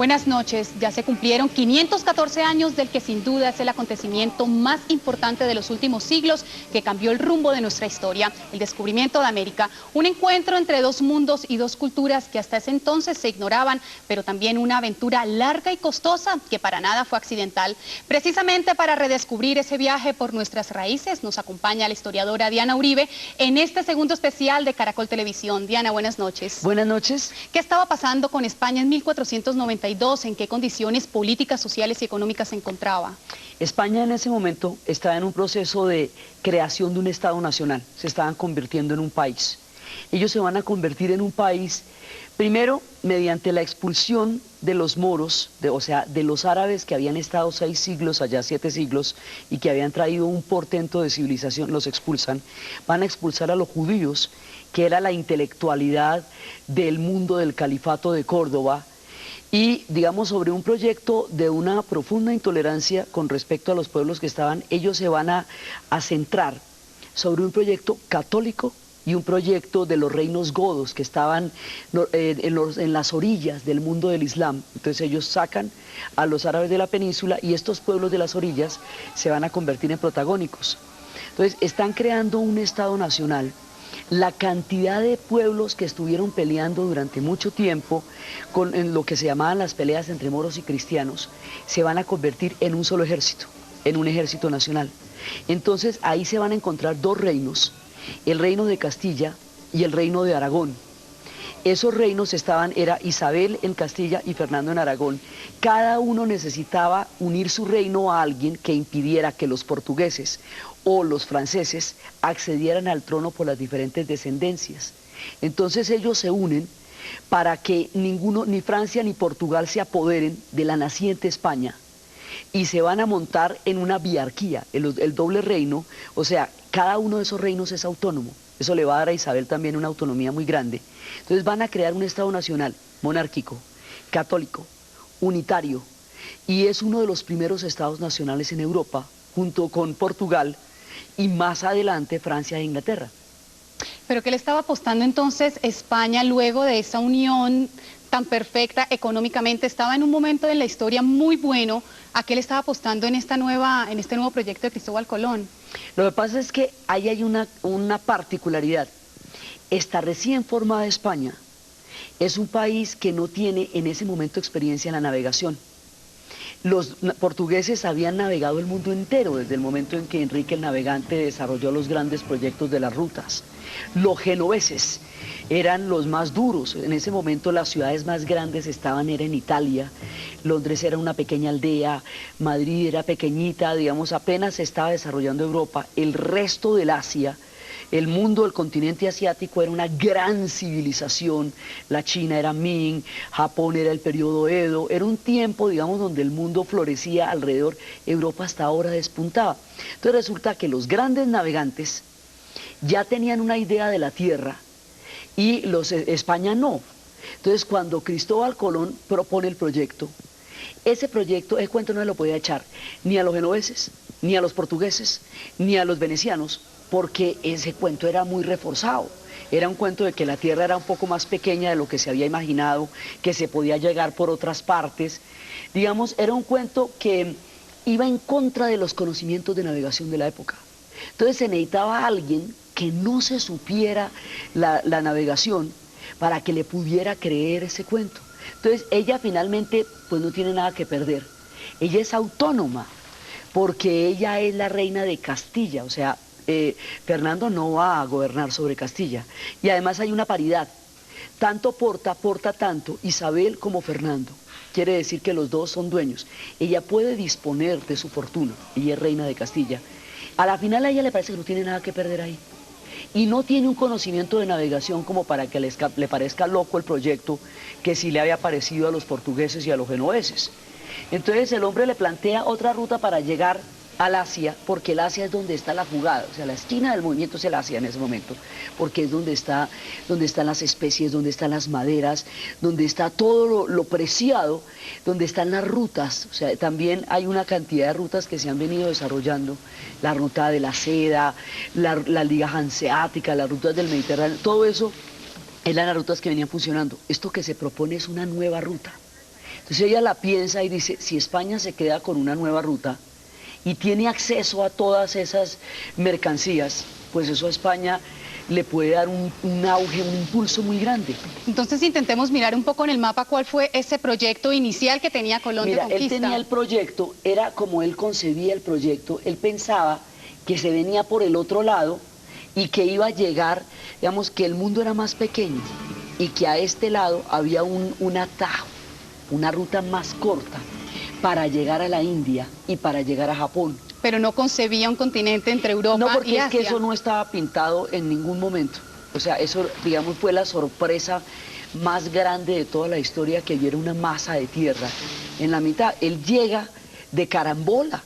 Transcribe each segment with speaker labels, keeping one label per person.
Speaker 1: Buenas noches. Ya se cumplieron 514 años del que sin duda es el acontecimiento más importante de los últimos siglos que cambió el rumbo de nuestra historia, el descubrimiento de América. Un encuentro entre dos mundos y dos culturas que hasta ese entonces se ignoraban, pero también una aventura larga y costosa que para nada fue accidental. Precisamente para redescubrir ese viaje por nuestras raíces nos acompaña la historiadora Diana Uribe en este segundo especial de Caracol Televisión. Diana, buenas noches.
Speaker 2: Buenas noches.
Speaker 1: ¿Qué estaba pasando con España en 1492? ¿En qué condiciones políticas, sociales y económicas se encontraba?
Speaker 2: España en ese momento estaba en un proceso de creación de un Estado nacional. Se estaban convirtiendo en un país. Ellos se van a convertir en un país, primero, mediante la expulsión de los moros, o sea, de los árabes que habían estado 6 siglos, allá 7 siglos, y que habían traído un portento de civilización, los expulsan. Van a expulsar a los judíos, que era la intelectualidad del mundo del califato de Córdoba, y digamos sobre un proyecto de una profunda intolerancia con respecto a los pueblos que estaban, ellos se van a centrar sobre un proyecto católico y un proyecto de los reinos godos que estaban en las orillas del mundo del Islam. Entonces ellos sacan a los árabes de la península y estos pueblos de las orillas se van a convertir en protagónicos. Entonces están creando un Estado nacional. La cantidad de pueblos que estuvieron peleando durante mucho tiempo en lo que se llamaban las peleas entre moros y cristianos, se van a convertir en un solo ejército, en un ejército nacional. Entonces ahí se van a encontrar dos reinos, el reino de Castilla y el reino de Aragón. Esos reinos era Isabel en Castilla y Fernando en Aragón. Cada uno necesitaba unir su reino a alguien que impidiera que los portugueses o los franceses accedieran al trono por las diferentes descendencias. Entonces ellos se unen para que ni Francia ni Portugal se apoderen de la naciente España y se van a montar en una biarquía, el doble reino, o sea, cada uno de esos reinos es autónomo. Eso le va a dar a Isabel también una autonomía muy grande. Entonces van a crear un Estado nacional, monárquico, católico, unitario, y es uno de los primeros estados nacionales en Europa, junto con Portugal, y más adelante Francia e Inglaterra.
Speaker 1: ¿Pero qué le estaba apostando entonces España luego de esa unión tan perfecta económicamente? Estaba en un momento de la historia muy bueno. ¿A qué le estaba apostando en este nuevo proyecto de Cristóbal Colón?
Speaker 2: Lo que pasa es que ahí hay una particularidad. Esta recién formada España es un país que no tiene en ese momento experiencia en la navegación. Los portugueses habían navegado el mundo entero desde el momento en que Enrique el Navegante desarrolló los grandes proyectos de las rutas. Los genoveses eran los más duros. En ese momento las ciudades más grandes era en Italia. Londres era una pequeña aldea, Madrid era pequeñita, digamos, apenas se estaba desarrollando Europa. El resto del Asia, el mundo del continente asiático era una gran civilización. La China era Ming, Japón era el periodo Edo, era un tiempo, digamos, donde el mundo florecía alrededor. Europa hasta ahora despuntaba. Entonces resulta que los grandes navegantes ya tenían una idea de la tierra y España no. Entonces cuando Cristóbal Colón propone el proyecto, ese cuento no se lo podía echar ni a los genoveses, ni a los portugueses, ni a los venecianos, porque ese cuento era muy reforzado. Era un cuento de que la tierra era un poco más pequeña de lo que se había imaginado, que se podía llegar por otras partes. Digamos, era un cuento que iba en contra de los conocimientos de navegación de la época. Entonces se necesitaba alguien que no se supiera la navegación para que le pudiera creer ese cuento. Entonces ella finalmente pues no tiene nada que perder. Ella es autónoma porque ella es la reina de Castilla, o sea, Fernando no va a gobernar sobre Castilla. Y además hay una paridad. Tanto Porta tanto Isabel como Fernando. Quiere decir que los dos son dueños. Ella puede disponer de su fortuna. Ella es reina de Castilla. A la final a ella le parece que no tiene nada que perder ahí. Y no tiene un conocimiento de navegación como para que le parezca loco el proyecto que sí le había parecido a los portugueses y a los genoveses. Entonces el hombre le plantea otra ruta para llegar al Asia, porque el Asia es donde está la jugada, o sea, la esquina del movimiento es el Asia en ese momento, porque es donde están las especies, donde están las maderas, donde está todo lo preciado, donde están las rutas. O sea, también hay una cantidad de rutas que se han venido desarrollando, la ruta de la seda, la liga hanseática, las rutas del Mediterráneo, todo eso eran las rutas que venían funcionando. Esto que se propone es una nueva ruta. Entonces ella la piensa y dice, si España se queda con una nueva ruta y tiene acceso a todas esas mercancías, pues eso a España le puede dar un auge, un impulso muy grande.
Speaker 1: Entonces intentemos mirar un poco en el mapa cuál fue ese proyecto inicial que tenía Colón de conquista.
Speaker 2: Él tenía el proyecto, era como él concebía el proyecto, él pensaba que se venía por el otro lado y que iba a llegar, digamos, que el mundo era más pequeño y que a este lado había un atajo, una ruta más corta para llegar a la India y para llegar a Japón.
Speaker 1: Pero no concebía un continente entre Europa y Asia.
Speaker 2: No, porque es que eso no estaba pintado en ningún momento. O sea, eso, digamos, fue la sorpresa más grande de toda la historia, que hubiera una masa de tierra en la mitad. Él llega de carambola.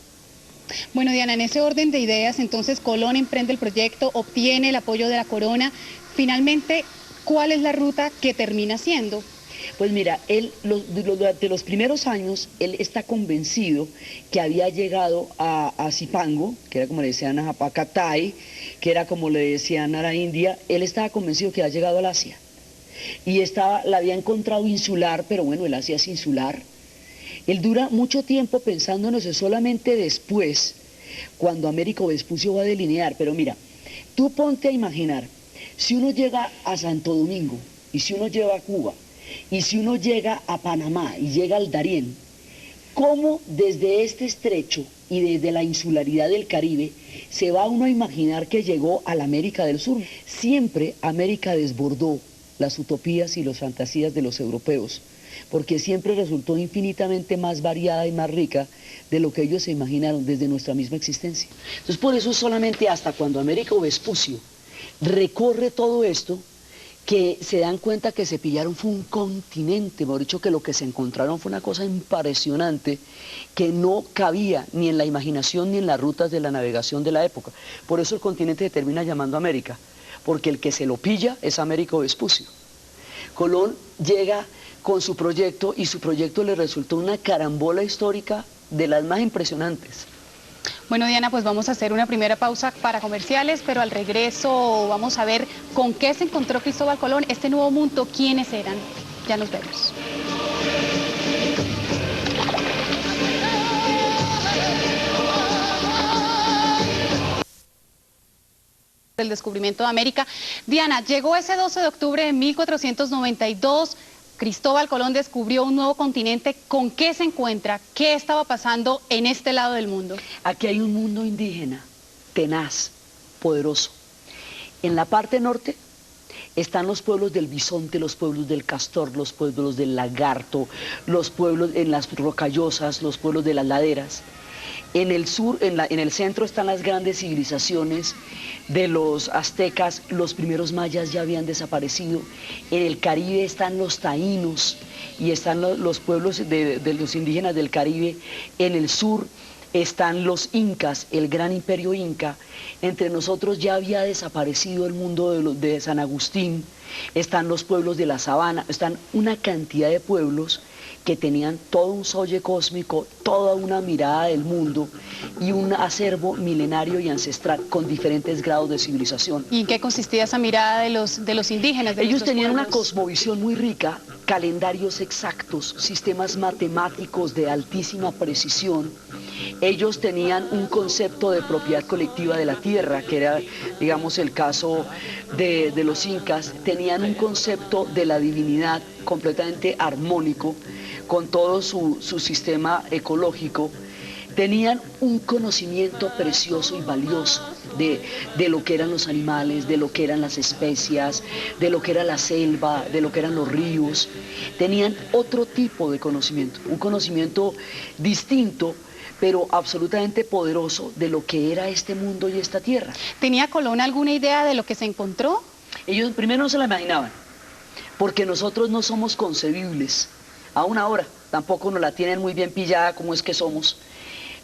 Speaker 1: Bueno, Diana, en ese orden de ideas, entonces Colón emprende el proyecto, obtiene el apoyo de la corona. Finalmente, ¿cuál es la ruta que termina siendo?
Speaker 2: Pues mira, él durante los primeros años, él está convencido que había llegado a Zipango, que era como le decían a Japacatay, que era como le decían a la India. Él estaba convencido que había llegado al Asia. Y la había encontrado insular, pero bueno, el Asia es insular. Él dura mucho tiempo pensando en eso, solamente después, cuando Américo Vespucio va a delinear. Pero mira, tú ponte a imaginar, si uno llega a Santo Domingo, y si uno llega a Cuba, y si uno llega a Panamá y llega al Darién, ¿cómo desde este estrecho y desde la insularidad del Caribe se va uno a imaginar que llegó a la América del Sur? Siempre América desbordó las utopías y las fantasías de los europeos, porque siempre resultó infinitamente más variada y más rica de lo que ellos se imaginaron desde nuestra misma existencia. Entonces por eso solamente hasta cuando Américo Vespucio recorre todo esto, que se dan cuenta que se pillaron fue un continente, mejor dicho, que lo que se encontraron fue una cosa impresionante que no cabía ni en la imaginación ni en las rutas de la navegación de la época. Por eso el continente se termina llamando América, porque el que se lo pilla es Américo Vespucio. Colón llega con su proyecto y su proyecto le resultó una carambola histórica de las más impresionantes.
Speaker 1: Bueno, Diana, pues vamos a hacer una primera pausa para comerciales, pero al regreso vamos a ver con qué se encontró Cristóbal Colón, este nuevo mundo, quiénes eran. Ya nos vemos. El descubrimiento de América. Diana, llegó ese 12 de octubre de 1492. Cristóbal Colón descubrió un nuevo continente. ¿Con qué se encuentra? ¿Qué estaba pasando en este lado del mundo?
Speaker 2: Aquí hay un mundo indígena, tenaz, poderoso. En la parte norte están los pueblos del bisonte, los pueblos del castor, los pueblos del lagarto, los pueblos en las rocallosas, los pueblos de las laderas. En el sur, en el centro están las grandes civilizaciones de los aztecas, los primeros mayas ya habían desaparecido. En el Caribe están los taínos y están los pueblos de los indígenas del Caribe. En el sur están los incas, el gran imperio inca. Entre nosotros ya había desaparecido el mundo de San Agustín. Están los pueblos de la sabana, están una cantidad de pueblos que tenían todo un solle cósmico, toda una mirada del mundo y un acervo milenario y ancestral con diferentes grados de civilización.
Speaker 1: ¿Y en qué consistía esa mirada de los indígenas?
Speaker 2: Ellos tenían una cosmovisión muy rica, calendarios exactos, sistemas matemáticos de altísima precisión. Ellos tenían un concepto de propiedad colectiva de la tierra, que era, digamos, el caso de los incas. Tenían un concepto de la divinidad completamente armónico, con todo su sistema ecológico. Tenían un conocimiento precioso y valioso de lo que eran los animales, de lo que eran las especias, de lo que era la selva, de lo que eran los ríos. Tenían otro tipo de conocimiento, un conocimiento distinto, pero absolutamente poderoso de lo que era este mundo y esta tierra.
Speaker 1: ¿Tenía Colón alguna idea de lo que se encontró?
Speaker 2: Ellos primero no se la imaginaban, porque nosotros no somos concebibles. Aún ahora, tampoco nos la tienen muy bien pillada como es que somos.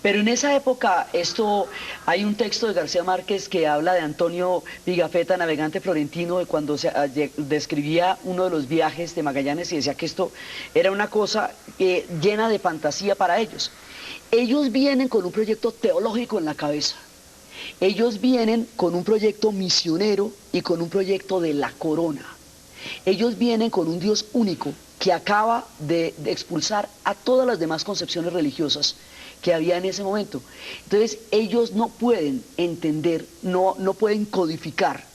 Speaker 2: Pero en esa época, hay un texto de García Márquez que habla de Antonio Pigafetta, navegante florentino, de cuando describía uno de los viajes de Magallanes y decía que esto era una cosa llena de fantasía para ellos. Ellos vienen con un proyecto teológico en la cabeza. Ellos vienen con un proyecto misionero y con un proyecto de la corona. Ellos vienen con un Dios único que acaba de expulsar a todas las demás concepciones religiosas que había en ese momento. Entonces ellos no pueden entender, no pueden codificar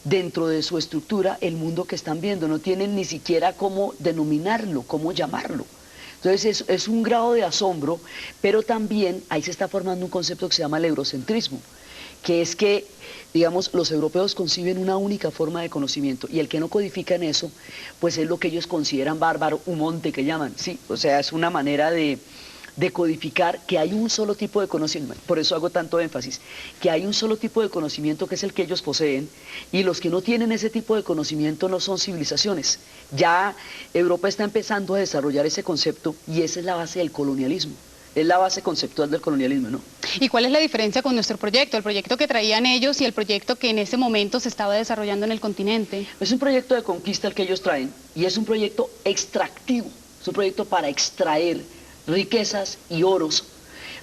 Speaker 2: dentro de su estructura el mundo que están viendo, no tienen ni siquiera cómo denominarlo, cómo llamarlo. Entonces es un grado de asombro, pero también ahí se está formando un concepto que se llama el eurocentrismo, que es que, digamos, los europeos conciben una única forma de conocimiento y el que no codifica en eso, pues es lo que ellos consideran bárbaro, un monte que llaman, sí, o sea, es una manera de codificar que hay un solo tipo de conocimiento, por eso hago tanto énfasis, que hay un solo tipo de conocimiento que es el que ellos poseen y los que no tienen ese tipo de conocimiento no son civilizaciones. Ya Europa está empezando a desarrollar ese concepto y esa es la base del colonialismo. Es la base conceptual del colonialismo, ¿no?
Speaker 1: ¿Y cuál es la diferencia con nuestro proyecto? El proyecto que traían ellos y el proyecto que en ese momento se estaba desarrollando en el continente.
Speaker 2: Es un proyecto de conquista el que ellos traen y es un proyecto extractivo, es un proyecto para extraer riquezas y oros,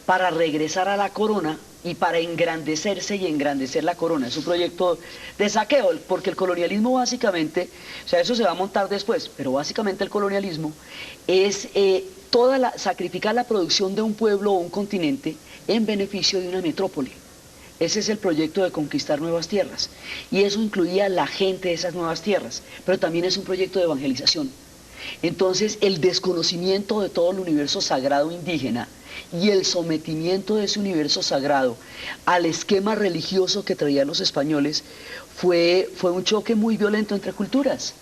Speaker 2: para regresar a la corona y para engrandecerse y engrandecer la corona. Es un proyecto de saqueo, porque el colonialismo básicamente, o sea, eso se va a montar después, pero básicamente el colonialismo es sacrificar la producción de un pueblo o un continente en beneficio de una metrópoli. Ese es el proyecto de conquistar nuevas tierras y eso incluía la gente de esas nuevas tierras, pero también es un proyecto de evangelización. Entonces el desconocimiento de todo el universo sagrado indígena y el sometimiento de ese universo sagrado al esquema religioso que traían los españoles fue un choque muy violento entre culturas.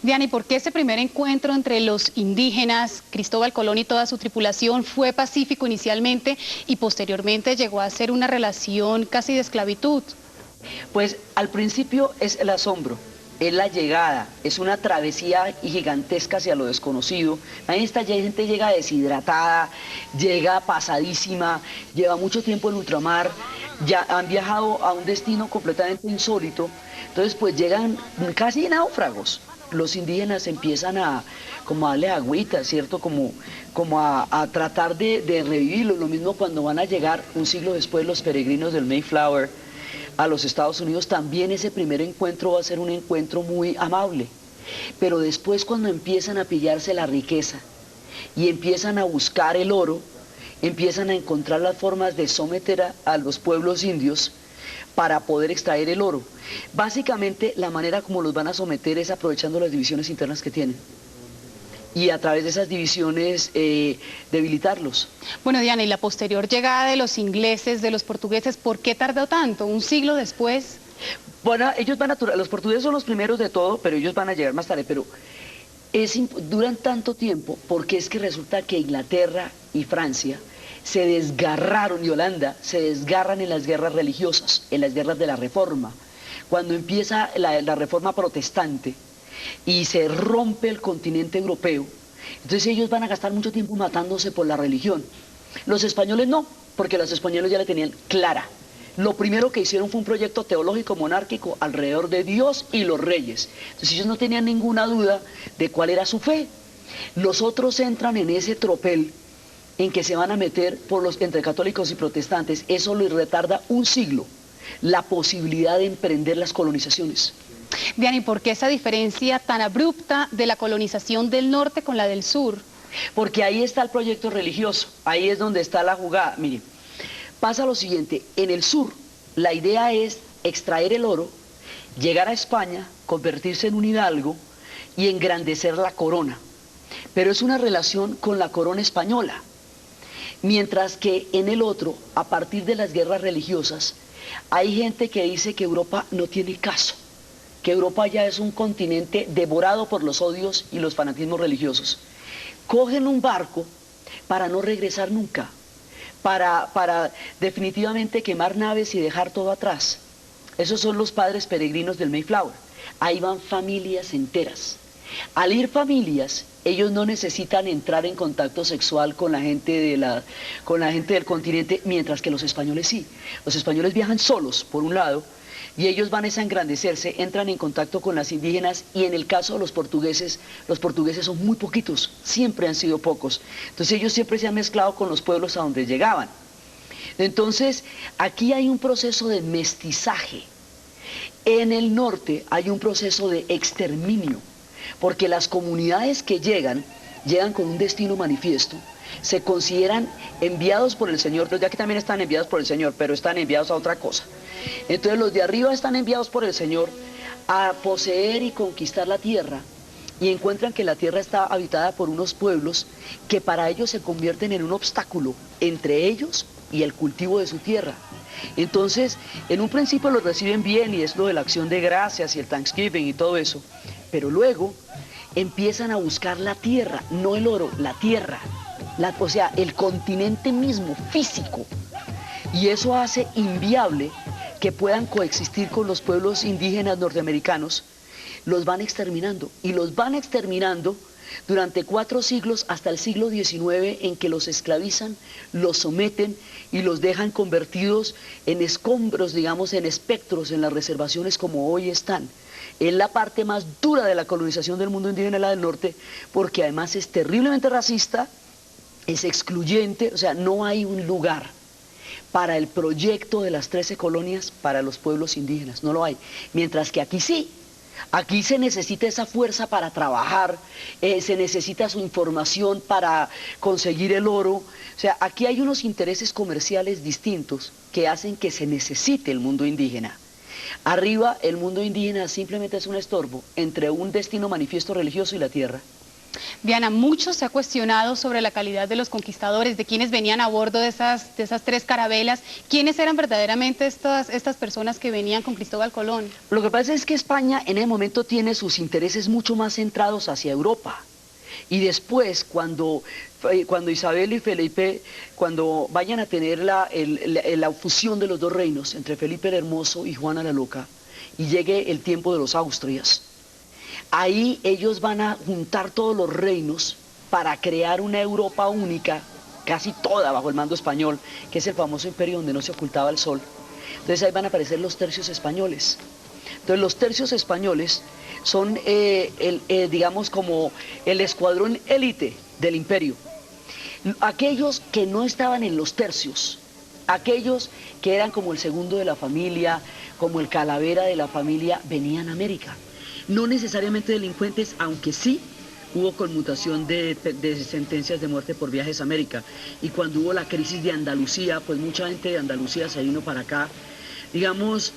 Speaker 1: Diana, ¿y por qué ese primer encuentro entre los indígenas, Cristóbal Colón y toda su tripulación fue pacífico inicialmente y posteriormente llegó a ser una relación casi de esclavitud?
Speaker 2: Pues al principio es el asombro. Es la llegada, es una travesía gigantesca hacia lo desconocido. Ahí esta gente llega deshidratada, llega pasadísima, lleva mucho tiempo en ultramar, ya han viajado a un destino completamente insólito, entonces pues llegan casi náufragos. Los indígenas empiezan como a darle agüita, ¿cierto? Como a tratar de revivirlo. Lo mismo cuando van a llegar un siglo después los peregrinos del Mayflower a los Estados Unidos, también ese primer encuentro va a ser un encuentro muy amable. Pero después cuando empiezan a pillarse la riqueza y empiezan a buscar el oro, empiezan a encontrar las formas de someter a los pueblos indios para poder extraer el oro. Básicamente la manera como los van a someter es aprovechando las divisiones internas que tienen y a través de esas divisiones debilitarlos.
Speaker 1: Bueno, Diana, y la posterior llegada de los ingleses, de los portugueses, ¿por qué tardó tanto? ¿Un siglo después?
Speaker 2: Bueno, los portugueses son los primeros de todo, pero ellos van a llegar más tarde, pero duran tanto tiempo porque es que resulta que Inglaterra y Francia se desgarraron, y Holanda, se desgarran en las guerras religiosas, en las guerras de la Reforma. Cuando empieza la Reforma protestante, y se rompe el continente europeo, entonces ellos van a gastar mucho tiempo matándose por la religión. Los españoles no, porque los españoles ya la tenían clara. Lo primero que hicieron fue un proyecto teológico monárquico alrededor de Dios y los reyes. Entonces ellos no tenían ninguna duda de cuál era su fe. Los otros entran en ese tropel en que se van a meter entre católicos y protestantes. Eso les retarda un siglo la posibilidad de emprender las colonizaciones.
Speaker 1: Diana, ¿y por qué esa diferencia tan abrupta de la colonización del norte con la del sur?
Speaker 2: Porque ahí está el proyecto religioso, ahí es donde está la jugada. Mire, pasa lo siguiente, en el sur la idea es extraer el oro, llegar a España, convertirse en un hidalgo y engrandecer la corona. Pero es una relación con la corona española. Mientras que en el otro, a partir de las guerras religiosas, hay gente que dice que Europa no tiene caso, que Europa ya es un continente devorado por los odios y los fanatismos religiosos. Cogen un barco para no regresar nunca, para definitivamente quemar naves y dejar todo atrás. Esos son los padres peregrinos del Mayflower. Ahí van familias enteras. Al ir familias, ellos no necesitan entrar en contacto sexual con la gente del continente, mientras que los españoles sí. Los españoles viajan solos, por un lado, y ellos van a engrandecerse, entran en contacto con las indígenas, y en el caso de los portugueses son muy poquitos, siempre han sido pocos. Entonces ellos siempre se han mezclado con los pueblos a donde llegaban. Entonces, aquí hay un proceso de mestizaje. En el norte hay un proceso de exterminio. porque las comunidades que llegan con un destino manifiesto, se consideran enviados por el Señor, ya que también están enviados por el Señor, pero están enviados a otra cosa. Entonces los de arriba están enviados por el Señor a poseer y conquistar la tierra, y encuentran que la tierra está habitada por unos pueblos que para ellos se convierten en un obstáculo entre ellos y el cultivo de su tierra. Entonces, en un principio los reciben bien, y es lo de la acción de gracias y el Thanksgiving y todo eso, pero luego empiezan a buscar la tierra, no el oro, la tierra, o sea, el continente mismo, físico, y eso hace inviable que puedan coexistir con los pueblos indígenas norteamericanos. Los van exterminando, y los van exterminando durante 4 siglos hasta el siglo XIX, en que los esclavizan, los someten y los dejan convertidos en escombros, digamos, en espectros en las reservaciones como hoy están. Es la parte más dura de la colonización del mundo indígena, la del norte, porque además es terriblemente racista, es excluyente, o sea, no hay un lugar para el proyecto de las 13 colonias para los pueblos indígenas, no lo hay. Mientras que aquí sí. Aquí se necesita esa fuerza para trabajar, se necesita su información para conseguir el oro. O sea, aquí hay unos intereses comerciales distintos que hacen que se necesite el mundo indígena. Arriba, el mundo indígena simplemente es un estorbo entre un destino manifiesto religioso y la tierra.
Speaker 1: Diana, mucho se ha cuestionado sobre la calidad de los conquistadores, de quienes venían a bordo de esas 3 carabelas. ¿Quiénes eran verdaderamente estas personas que venían con Cristóbal Colón?
Speaker 2: Lo que pasa es que España en el momento tiene sus intereses mucho más centrados hacia Europa. Y después, cuando Isabel y Felipe, cuando vayan a tener la fusión de los 2 reinos, entre Felipe el Hermoso y Juana la Loca, y llegue el tiempo de los Austrias, ahí ellos van a juntar todos los reinos para crear una Europa única, casi toda bajo el mando español, que es el famoso imperio donde no se ocultaba el sol. Entonces ahí van a aparecer los tercios españoles. Entonces los tercios españoles son, digamos, como el escuadrón élite del imperio. Aquellos que no estaban en los tercios, aquellos que eran como el segundo de la familia, como el calavera de la familia, venían a América. No necesariamente delincuentes, aunque sí hubo conmutación de sentencias de muerte por viajes a América. Y cuando hubo la crisis de Andalucía, pues mucha gente de Andalucía se vino para acá. Digamos,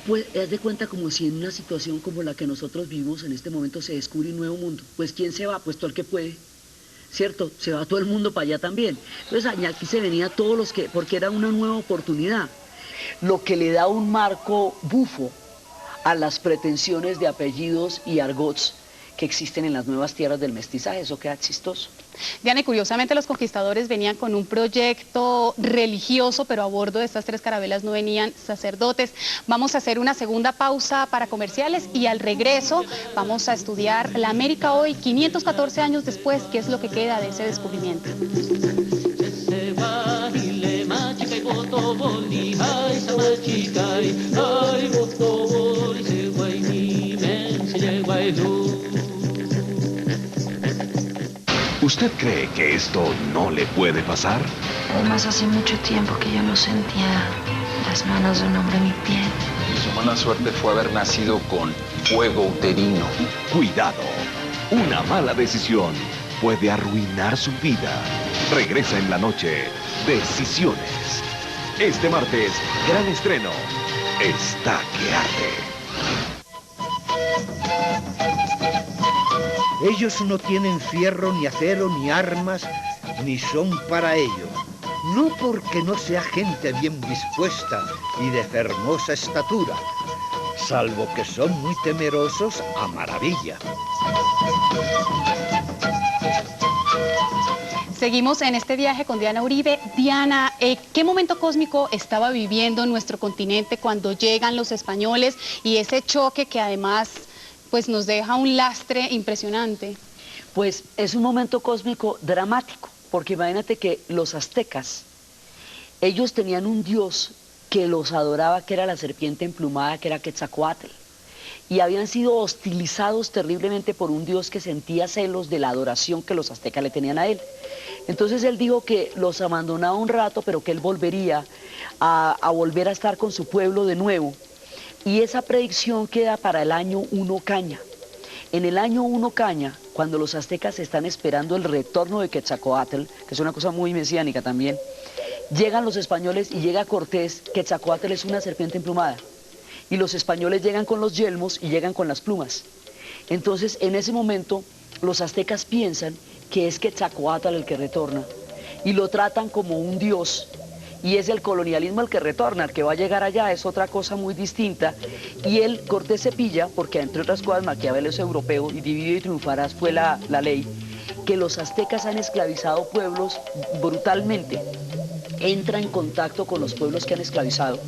Speaker 2: pues haz de cuenta como si en una situación como la que nosotros vivimos en este momento se descubre un nuevo mundo. Pues ¿quién se va? Pues todo el que puede, ¿cierto? Se va todo el mundo para allá también. Entonces aquí se venía todos los que, porque era una nueva oportunidad, lo que le da un marco bufo a las pretensiones de apellidos y argots que existen en las nuevas tierras del mestizaje. Eso queda chistoso.
Speaker 1: Diana, y curiosamente los conquistadores venían con un proyecto religioso, pero a bordo de estas 3 carabelas no venían sacerdotes. Vamos a hacer una segunda pausa para comerciales y al regreso vamos a estudiar la América hoy, 514 años después, qué es lo que queda de ese descubrimiento.
Speaker 3: ¿Usted cree que esto no le puede pasar?
Speaker 4: Además, hace mucho tiempo que yo no sentía las manos de un hombre en mi piel.
Speaker 5: Su mala suerte fue haber nacido con fuego uterino.
Speaker 3: Cuidado, una mala decisión puede arruinar su vida. Regresa en la noche, Decisiones. Este martes, gran estreno, Está que arde.
Speaker 6: Ellos no tienen fierro, ni acero, ni armas, ni son para ello. No porque no sea gente bien dispuesta y de hermosa estatura, salvo que son muy temerosos a maravilla.
Speaker 1: Seguimos en este viaje con Diana Uribe. Diana, ¿qué momento cósmico estaba viviendo nuestro continente cuando llegan los españoles y ese choque que además pues nos deja un lastre impresionante?
Speaker 2: Pues es un momento cósmico dramático, porque imagínate que los aztecas, ellos tenían un dios que los adoraba, que era la serpiente emplumada, que era Quetzalcóatl, y habían sido hostilizados terriblemente por un dios que sentía celos de la adoración que los aztecas le tenían a él. Entonces él dijo que los abandonaba un rato, pero que él volvería a volver a estar con su pueblo de nuevo. Y esa predicción queda para el año 1 Caña. En el año 1 Caña, cuando los aztecas están esperando el retorno de Quetzalcóatl, que es una cosa muy mesiánica también, llegan los españoles y llega Cortés. Quetzalcóatl es una serpiente emplumada. Y los españoles llegan con los yelmos y llegan con las plumas. Entonces, en ese momento, los aztecas piensan que es Quetzalcóatl el que retorna y lo tratan como un dios. Y es el colonialismo el que retorna, el que va a llegar allá es otra cosa muy distinta. Y él, Cortés se pilla, porque entre otras cosas Maquiavelo es europeo y Divide y triunfarás fue la ley, que los aztecas han esclavizado pueblos brutalmente. Entra en contacto con los pueblos que han esclavizado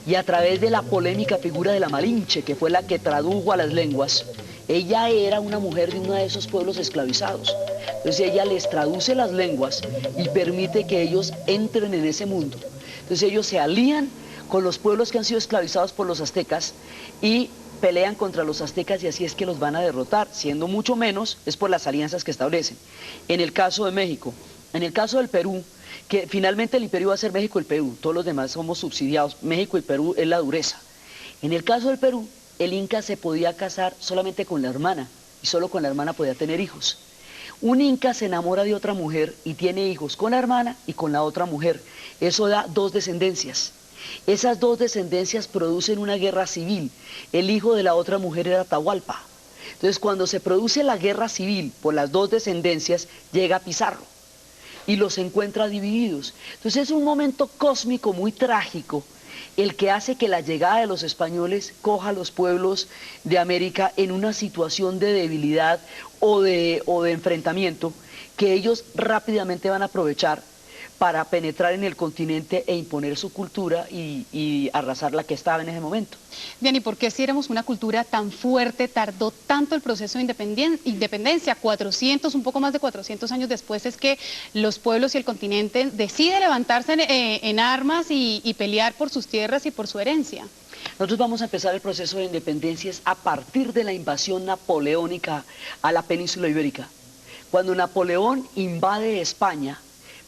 Speaker 2: y a través de la polémica figura de la Malinche, que fue la que tradujo a las lenguas, ella era una mujer de uno de esos pueblos esclavizados. Entonces ella les traduce las lenguas y permite que ellos entren en ese mundo. Entonces ellos se alían con los pueblos que han sido esclavizados por los aztecas y pelean contra los aztecas y así es que los van a derrotar, siendo mucho menos es por las alianzas que establecen. En el caso de México, en el caso del Perú, que finalmente el imperio va a ser México y el Perú, todos los demás somos subsidiados, México y Perú es la dureza. En el caso del Perú, el Inca se podía casar solamente con la hermana y solo con la hermana podía tener hijos. Un Inca se enamora de otra mujer y tiene hijos con la hermana y con la otra mujer. Eso da 2 descendencias. Esas 2 descendencias producen una guerra civil. El hijo de la otra mujer era Atahualpa. Entonces cuando se produce la guerra civil por las 2 descendencias, llega Pizarro y los encuentra divididos. Entonces es un momento cósmico muy trágico el que hace que la llegada de los españoles coja a los pueblos de América en una situación de debilidad o de enfrentamiento que ellos rápidamente van a aprovechar para penetrar en el continente e imponer su cultura y arrasar la que estaba en ese momento.
Speaker 1: Bien, ¿y por qué si éramos una cultura tan fuerte, tardó tanto el proceso de independencia? 400, un poco más de 400 años después es que los pueblos y el continente deciden levantarse en armas y pelear por sus tierras y por su herencia.
Speaker 2: Nosotros vamos a empezar el proceso de independencia a partir de la invasión napoleónica a la península ibérica. Cuando Napoleón invade España,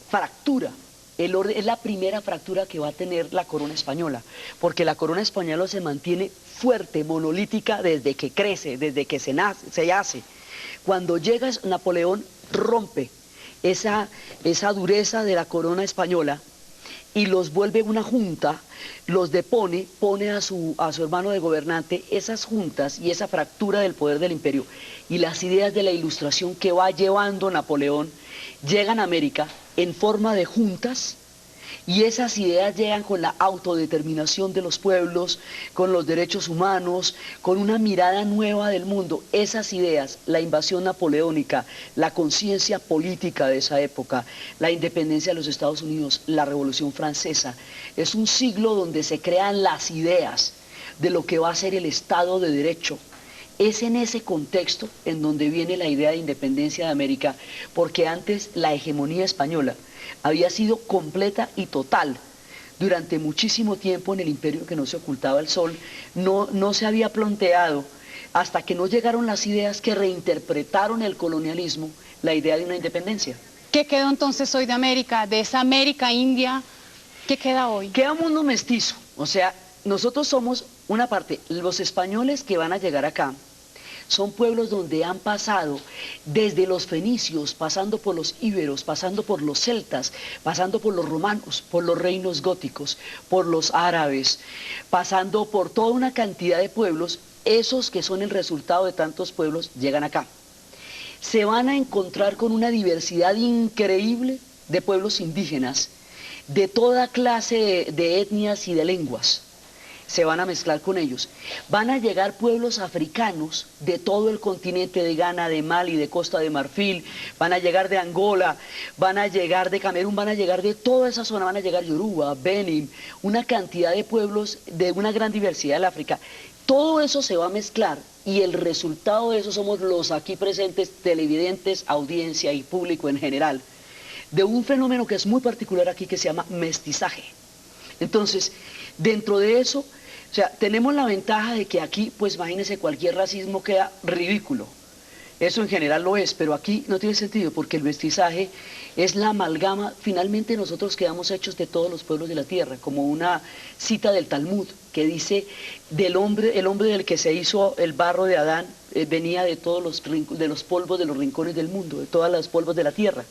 Speaker 2: fractura el orden, es la primera fractura que va a tener la corona española, porque la corona española se mantiene fuerte, monolítica desde que crece, desde que se hace. Cuando llega Napoleón rompe esa dureza de la corona española y los vuelve una junta, los depone, pone a su hermano de gobernante. Esas juntas y esa fractura del poder del imperio y las ideas de la ilustración que va llevando Napoleón llegan a América en forma de juntas, y esas ideas llegan con la autodeterminación de los pueblos, con los derechos humanos, con una mirada nueva del mundo. Esas ideas, la invasión napoleónica, la conciencia política de esa época, la independencia de los Estados Unidos, la Revolución Francesa, es un siglo donde se crean las ideas de lo que va a ser el Estado de Derecho. Es en ese contexto en donde viene la idea de independencia de América, porque antes la hegemonía española había sido completa y total. Durante muchísimo tiempo en el imperio que no se ocultaba el sol, no se había planteado, hasta que no llegaron las ideas que reinterpretaron el colonialismo, la idea de una independencia.
Speaker 1: ¿Qué quedó entonces hoy de América, de esa América India? ¿Qué queda hoy?
Speaker 2: Queda un mundo mestizo, o sea, nosotros somos una parte, los españoles que van a llegar acá, son pueblos donde han pasado desde los fenicios, pasando por los íberos, pasando por los celtas, pasando por los romanos, por los reinos góticos, por los árabes, pasando por toda una cantidad de pueblos. Esos que son el resultado de tantos pueblos llegan acá. Se van a encontrar con una diversidad increíble de pueblos indígenas, de toda clase de etnias y de lenguas. Se van a mezclar con ellos. Van a llegar pueblos africanos de todo el continente, de Ghana, de Mali, de Costa de Marfil, van a llegar de Angola, van a llegar de Camerún, van a llegar de toda esa zona, van a llegar Yoruba, Benin, una cantidad de pueblos de una gran diversidad del África. Todo eso se va a mezclar y el resultado de eso somos los aquí presentes, televidentes, audiencia y público en general, de un fenómeno que es muy particular aquí que se llama mestizaje. Entonces, dentro de eso, o sea, tenemos la ventaja de que aquí, pues imagínense, cualquier racismo queda ridículo. Eso en general lo es, pero aquí no tiene sentido porque el mestizaje es la amalgama. Finalmente nosotros quedamos hechos de todos los pueblos de la tierra, como una cita del Talmud que dice el hombre del que se hizo el barro de Adán, venía de todos de los polvos de los rincones del mundo, de todos los polvos de la tierra.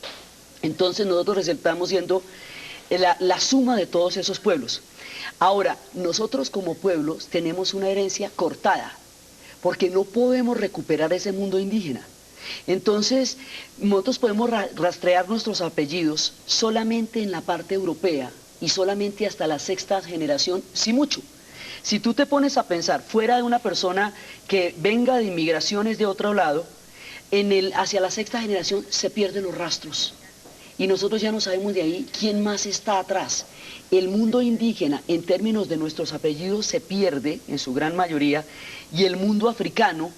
Speaker 2: Entonces nosotros resultamos siendo la suma de todos esos pueblos. Ahora, nosotros como pueblos tenemos una herencia cortada, porque no podemos recuperar ese mundo indígena. Entonces, nosotros podemos rastrear nuestros apellidos solamente en la parte europea y solamente hasta la sexta generación, si mucho. Si tú te pones a pensar fuera de una persona que venga de inmigraciones de otro lado, hacia la sexta generación se pierden los rastros. Y nosotros ya no sabemos de ahí quién más está atrás. El mundo indígena, en términos de nuestros apellidos, se pierde en su gran mayoría, y el mundo africano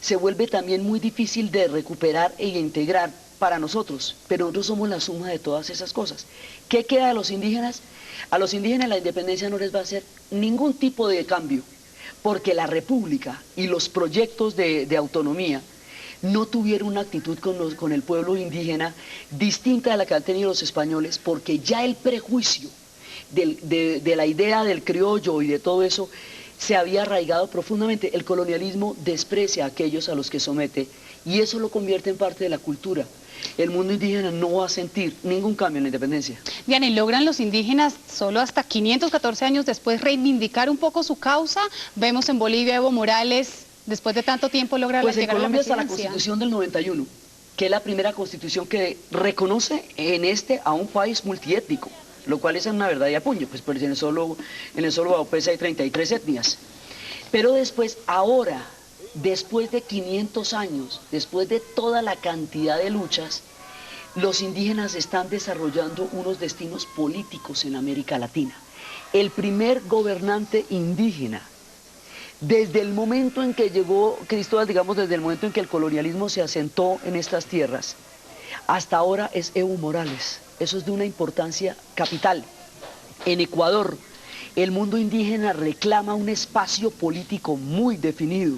Speaker 2: se vuelve también muy difícil de recuperar e integrar para nosotros, pero nosotros somos la suma de todas esas cosas. ¿Qué queda de los indígenas? A los indígenas la independencia no les va a hacer ningún tipo de cambio, porque la república y los proyectos de autonomía no tuvieron una actitud con el pueblo indígena distinta de la que han tenido los españoles, porque ya el prejuicio de la idea del criollo y de todo eso se había arraigado profundamente. El colonialismo desprecia a aquellos a los que somete, y eso lo convierte en parte de la cultura. El mundo indígena no va a sentir ningún cambio en la independencia.
Speaker 1: Diana, ¿y logran los indígenas solo hasta 514 años después reivindicar un poco su causa? Vemos en Bolivia Evo Morales, después de tanto tiempo, logra llegar a la presidencia.
Speaker 2: Pues en Colombia está la Constitución del 91, que es la primera constitución que reconoce a un país multiétnico, lo cual es una verdad y a puño, pues en el solo Baupés hay 33 etnias. Pero después, ahora, después de 500 años, después de toda la cantidad de luchas, los indígenas están desarrollando unos destinos políticos en América Latina. El primer gobernante indígena, desde el momento en que llegó Cristóbal, digamos, desde el momento en que el colonialismo se asentó en estas tierras, hasta ahora es Evo Morales. Eso es de una importancia capital. En Ecuador, el mundo indígena reclama un espacio político muy definido.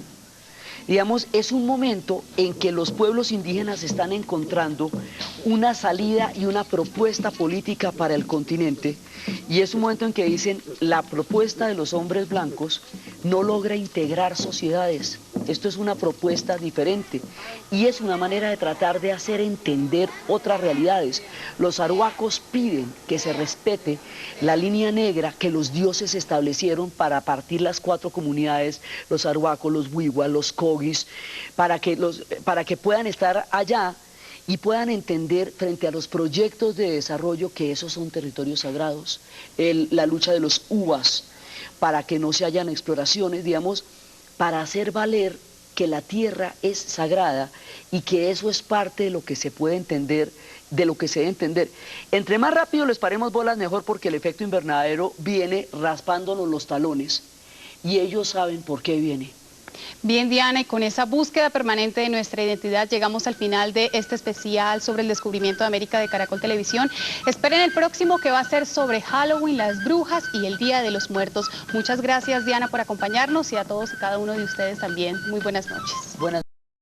Speaker 2: Digamos, es un momento en que los pueblos indígenas están encontrando una salida y una propuesta política para el continente, y es un momento en que dicen: la propuesta de los hombres blancos no logra integrar sociedades. Esto es una propuesta diferente y es una manera de tratar de hacer entender otras realidades. Los arhuacos piden que se respete la línea negra que los dioses establecieron para partir las 4 comunidades, los arhuacos, los wiwas, los cogis, para que puedan estar allá y puedan entender frente a los proyectos de desarrollo que esos son territorios sagrados. La lucha de los uvas, para que no se hayan exploraciones, digamos, para hacer valer que la tierra es sagrada y que eso es parte de lo que se puede entender, de lo que se debe entender. Entre más rápido les paremos bolas, mejor, porque el efecto invernadero viene raspándonos los talones y ellos saben por qué viene.
Speaker 1: Bien, Diana, y con esa búsqueda permanente de nuestra identidad llegamos al final de este especial sobre el descubrimiento de América de Caracol Televisión. Esperen el próximo, que va a ser sobre Halloween, las brujas y el Día de los Muertos. Muchas gracias, Diana, por acompañarnos, y a todos y cada uno de ustedes también. Muy buenas noches.